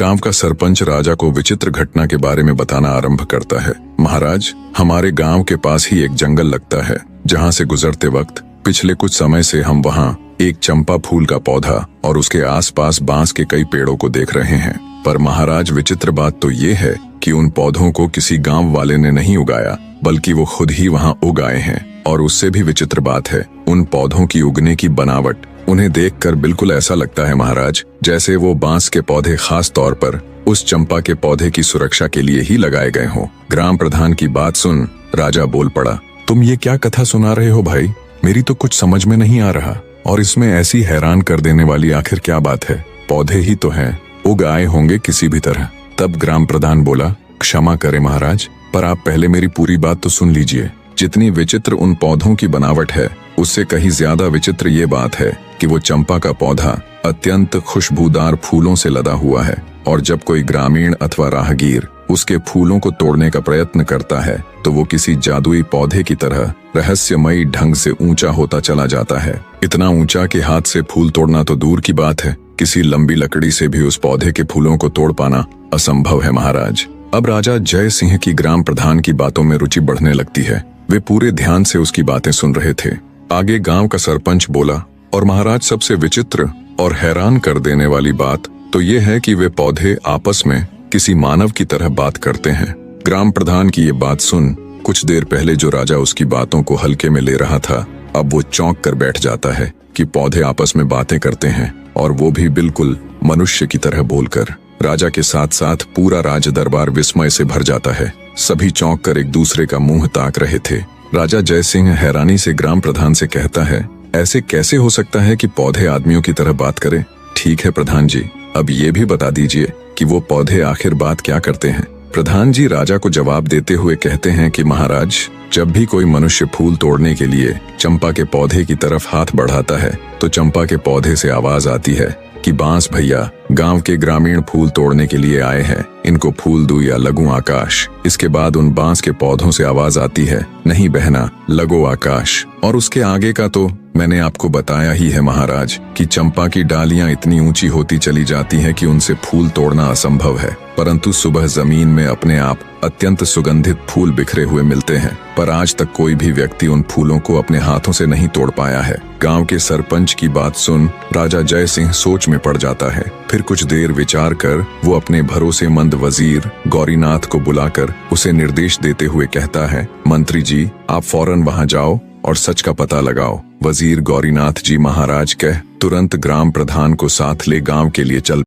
गांव का सरपंच राजा को विचित्र घटना के बारे में बताना आरंभ करता है। महाराज, हमारे गांव के पास ही एक जंगल लगता है, जहां से गुजरते वक्त पिछले कुछ समय से हम वहां एक चंपा फूल का पौधा और उसके आसपास बांस के कई पेड़ों को देख रहे हैं। पर महाराज, विचित्र बात तो ये है कि उन पौधों को किसी गांव वाले ने नहीं उगाया, बल्कि वो खुद ही वहां उग आए हैं। और उससे भी विचित्र बात है, उन पौधों की उगने की बनावट। उन्हें देखकर बिल्कुल ऐसा लगता है महाराज, जैसे वो बांस के पौधे खास तौर पर उस चंपा के पौधे की सुरक्षा के लिए ही लगाए गए हों। ग्राम प्रधान की बात सुन राजा बोल पड़ा, तुम ये क्या कथा सुना रहे हो भाई? मेरी तो कुछ समझ में नहीं आ रहा। और इसमें ऐसी हैरान कर देने वाली आखिर क्या बात है? पौधे ही तो हैं, उग आए होंगे किसी भी तरह। तब ग्राम प्रधान बोला, क्षमा करें महाराज, पर आप पहले मेरी पूरी बात तो सुन लीजिए। जितनी विचित्र उन पौधों की बनावट है, उससे कहीं ज्यादा विचित्र ये बात है कि वो चंपा का पौधा अत्यंत खुशबूदार फूलों से लदा हुआ है। और जब कोई ग्रामीण अथवा राहगीर उसके फूलों को तोड़ने का प्रयत्न करता है, तो वो किसी जादुई पौधे की तरह रहस्यमयी ढंग से ऊंचा होता चला जाता है। इतना ऊंचा कि हाथ से फूल तोड़ना तो दूर की बात है, किसी लंबी लकड़ी से भी उस पौधे के फूलों को तोड़ पाना असंभव है महाराज। अब राजा जय सिंह की ग्राम प्रधान की बातों में रुचि बढ़ने लगती है। वे पूरे ध्यान से उसकी बातें सुन रहे थे। आगे गांव का सरपंच बोला, और महाराज, सबसे विचित्र और हैरान कर देने वाली बात तो ये है कि वे पौधे आपस में किसी मानव की तरह बात करते हैं। ग्राम प्रधान की ये बात सुन कुछ देर पहले जो राजा उसकी बातों को हल्के में ले रहा था, अब वो चौंक कर बैठ जाता है कि पौधे आपस में बातें करते हैं, और वो भी बिल्कुल मनुष्य की तरह बोलकर। राजा के साथ साथ पूरा राज दरबार विस्मय से भर जाता है। सभी चौंक कर एक दूसरे का मुंह ताक रहे थे। राजा जय सिंह हैरानी से ग्राम प्रधान से कहता है, ऐसे कैसे हो सकता है कि पौधे आदमियों की तरह बात करें? ठीक है प्रधान जी, अब ये भी बता दीजिए कि वो पौधे आखिर बात क्या करते हैं? प्रधान जी राजा को जवाब देते हुए कहते हैं कि महाराज, जब भी कोई मनुष्य फूल तोड़ने के लिए चंपा के पौधे की तरफ हाथ बढ़ाता है, तो चंपा के पौधे से आवाज आती है कि बांस भैया, गांव के ग्रामीण फूल तोड़ने के लिए आए हैं, इनको फूल दूं या लगूं आकाश। इसके बाद उन बांस के पौधों से आवाज आती है, नहीं बहना, लगो आकाश। और उसके आगे का तो मैंने आपको बताया ही है महाराज, कि चंपा की डालियां इतनी ऊंची होती चली जाती हैं कि उनसे फूल तोड़ना असंभव है। परंतु सुबह जमीन में अपने आप अत्यंत सुगंधित फूल बिखरे हुए मिलते हैं, पर आज तक कोई भी व्यक्ति उन फूलों को अपने हाथों से नहीं तोड़ पाया है। गांव के सरपंच की बात सुन राजा जय सिंह सोच में पड़ जाता है। फिर कुछ देर विचार कर वो अपने भरोसेमंद वजीर गौरीनाथ को बुलाकर उसे निर्देश देते हुए कहता है, मंत्री जी, आप फौरन वहां जाओ और सच का पता लगाओ। वजीर गौरीनाथ जी महाराज कह तुरंत ग्राम प्रधान को साथ ले गांव के लिए चल